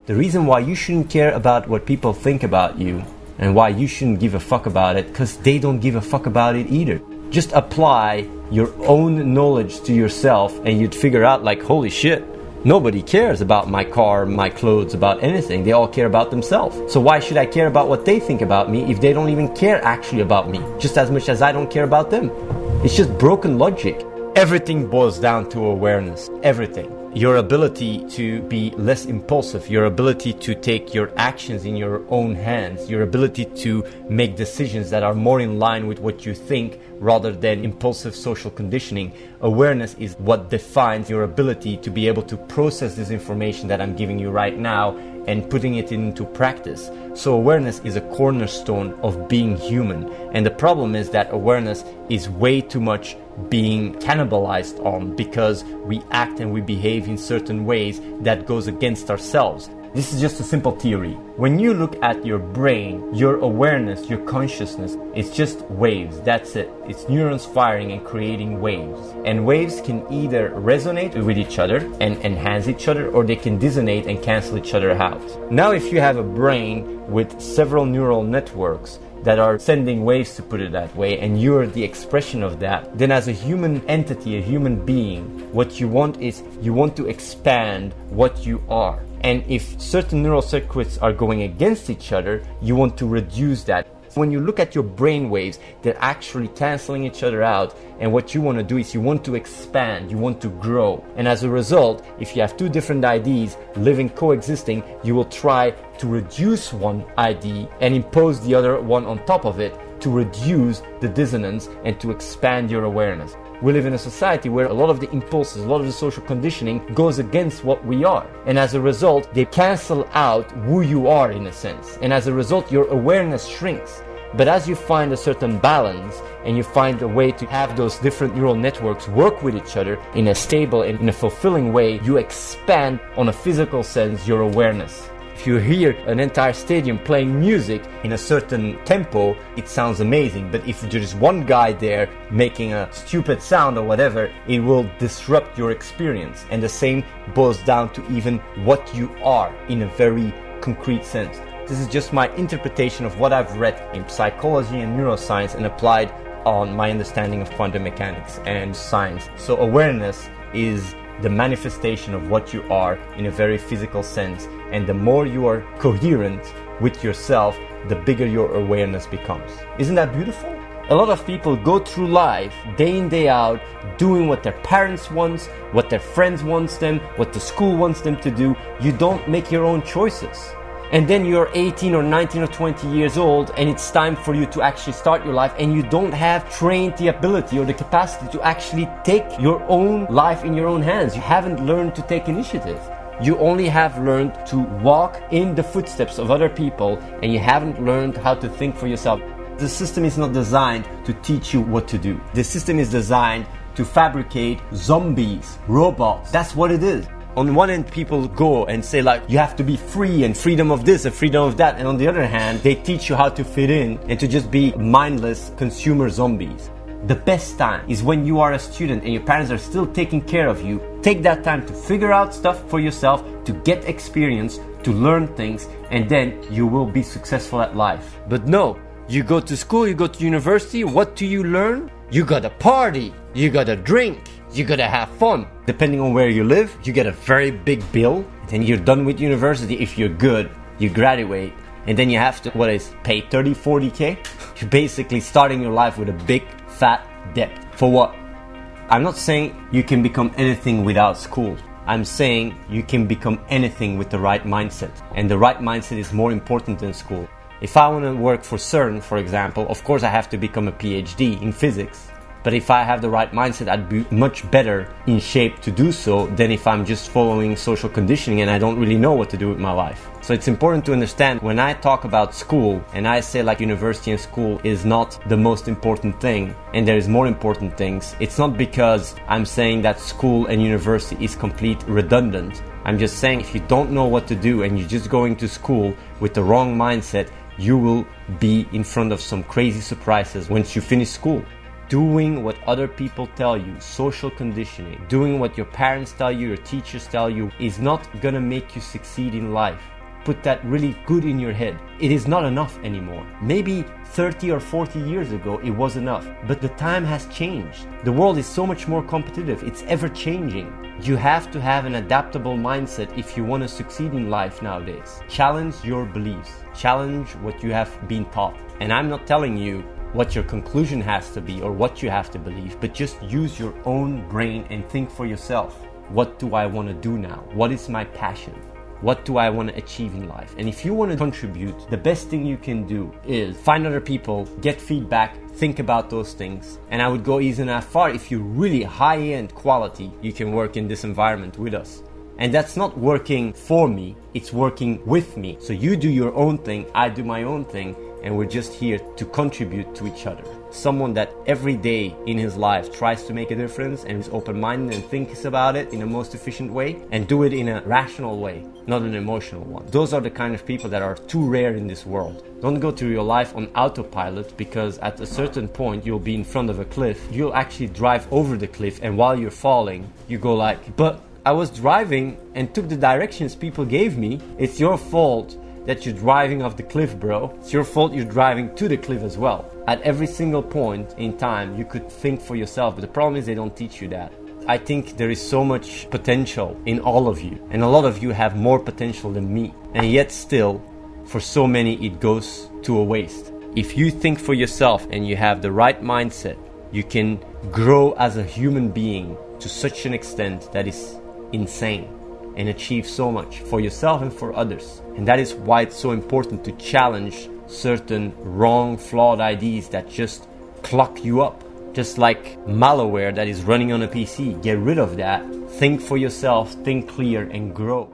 The reason why you shouldn't care about what people think about you and why you shouldn't give a fuck about it, because they don't give a fuck about it either. Just apply your own knowledge to yourself and you'd figure out like, holy shit, nobody cares about my car, my clothes, about anything. They all care about themselves. So why should I care about what they think about me if they don't even care actually about me, just as much as I don't care about them? It's just broken logic. Everything boils down to awareness. Everything. Your ability to be less impulsive, your ability to take your actions in your own hands, your ability to make decisions that are more in line with what you think rather than impulsive social conditioning. Awareness is what defines your ability to be able to process this information that I'm giving you right now and putting it into practice. So awareness is a cornerstone of being human. And the problem is that awareness is way too much being cannibalized on because we act and we behave in certain ways that goes against ourselves. This is just a simple theory. When you look at your brain, your awareness, your consciousness, it's just waves. That's it. It's neurons firing and creating waves. And waves can either resonate with each other and enhance each other, or they can dissonate and cancel each other out. Now, if you have a brain with several neural networks that are sending waves, to put it that way, and you're the expression of that, then as a human entity, a human being, what you want is you want to expand what you are. And if certain neural circuits are going against each other, you want to reduce that. When you look at your brain waves, they're actually canceling each other out. And what you want to do is you want to expand, you want to grow. And as a result, if you have two different IDs living coexisting, you will try to reduce one ID and impose the other one on top of it to reduce the dissonance and to expand your awareness. We live in a society where a lot of the impulses, a lot of the social conditioning goes against what we are. And as a result, they cancel out who you are in a sense. And as a result, your awareness shrinks. But as you find a certain balance and you find a way to have those different neural networks work with each other in a stable and in a fulfilling way, you expand on a physical sense your awareness. If you hear an entire stadium playing music in a certain tempo, it sounds amazing. But if there is one guy there making a stupid sound or whatever, it will disrupt your experience. And the same boils down to even what you are in a very concrete sense. This is just my interpretation of what I've read in psychology and neuroscience and applied on my understanding of quantum mechanics and science. So awareness is the manifestation of what you are in a very physical sense. And the more you are coherent with yourself, the bigger your awareness becomes. Isn't that beautiful? A lot of people go through life day in, day out, doing what their parents want, what their friends want them, what the school wants them to do. You don't make your own choices. And then you're 18 or 19 or 20 years old and it's time for you to actually start your life, and you don't have trained the ability or the capacity to actually take your own life in your own hands. You haven't learned to take initiative. You only have learned to walk in the footsteps of other people, and you haven't learned how to think for yourself. The system is not designed to teach you what to do. The system is designed to fabricate zombies, robots. That's what it is. On one end, people go and say like, you have to be free and freedom of this and freedom of that. And on the other hand, they teach you how to fit in and to just be mindless consumer zombies. The best time is when you are a student and your parents are still taking care of you. Take that time to figure out stuff for yourself, to get experience, to learn things, and then you will be successful at life. But no, you go to school, you go to university, what do you learn? You gotta party, you gotta drink, you gotta have fun. Depending on where you live, you get a very big bill. Then you're done with university. If you're good, you graduate. And then you have to, pay 30, 40K? You're basically starting your life with a big, fat debt. For what? I'm not saying you can become anything without school. I'm saying you can become anything with the right mindset. And the right mindset is more important than school. If I want to work for CERN, for example, of course I have to become a PhD in physics. But if I have the right mindset, I'd be much better in shape to do so than if I'm just following social conditioning and I don't really know what to do with my life. So it's important to understand when I talk about school and I say like university and school is not the most important thing and there is more important things, it's not because I'm saying that school and university is complete redundant. I'm just saying if you don't know what to do and you're just going to school with the wrong mindset, you will be in front of some crazy surprises once you finish school. Doing what other people tell you, social conditioning, doing what your parents tell you, your teachers tell you, is not gonna make you succeed in life. put that really good in your head. It is not enough anymore. Maybe 30 or 40 years ago it was enough, but the time has changed. The world is so much more competitive. It's ever changing. You have to have an adaptable mindset if you want to succeed in life nowadays. Challenge your beliefs. Challenge what you have been taught. And I'm not telling you what your conclusion has to be or what you have to believe, but just use your own brain and think for yourself. What do I want to do now? What is my passion? What do I want to achieve in life? And if you want to contribute, the best thing you can do is find other people, get feedback, think about those things. And I would go even as far, if you're really high-end quality, you can work in this environment with us. And that's not working for me, it's working with me. So you do your own thing, I do my own thing, and we're just here to contribute to each other. Someone that every day in his life tries to make a difference and is open-minded and thinks about it in the most efficient way and do it in a rational way, not an emotional one. Those are the kind of people that are too rare in this world. Don't go through your life on autopilot, because at a certain point you'll be in front of a cliff. You'll actually drive over the cliff, and while you're falling, you go like, but I was driving and took the directions people gave me. It's your fault that you're driving off the cliff, bro. It's your fault you're driving to the cliff as well. At every single point in time, you could think for yourself, but the problem is they don't teach you that. I think there is so much potential in all of you, and a lot of you have more potential than me. And yet still, for so many, it goes to a waste. If you think for yourself and you have the right mindset, you can grow as a human being to such an extent that is insane, and achieve so much for yourself and for others. And that is why it's so important to challenge certain wrong, flawed ideas that just clock you up. Just like malware that is running on a PC. Get rid of that. Think for yourself, think clear, and grow.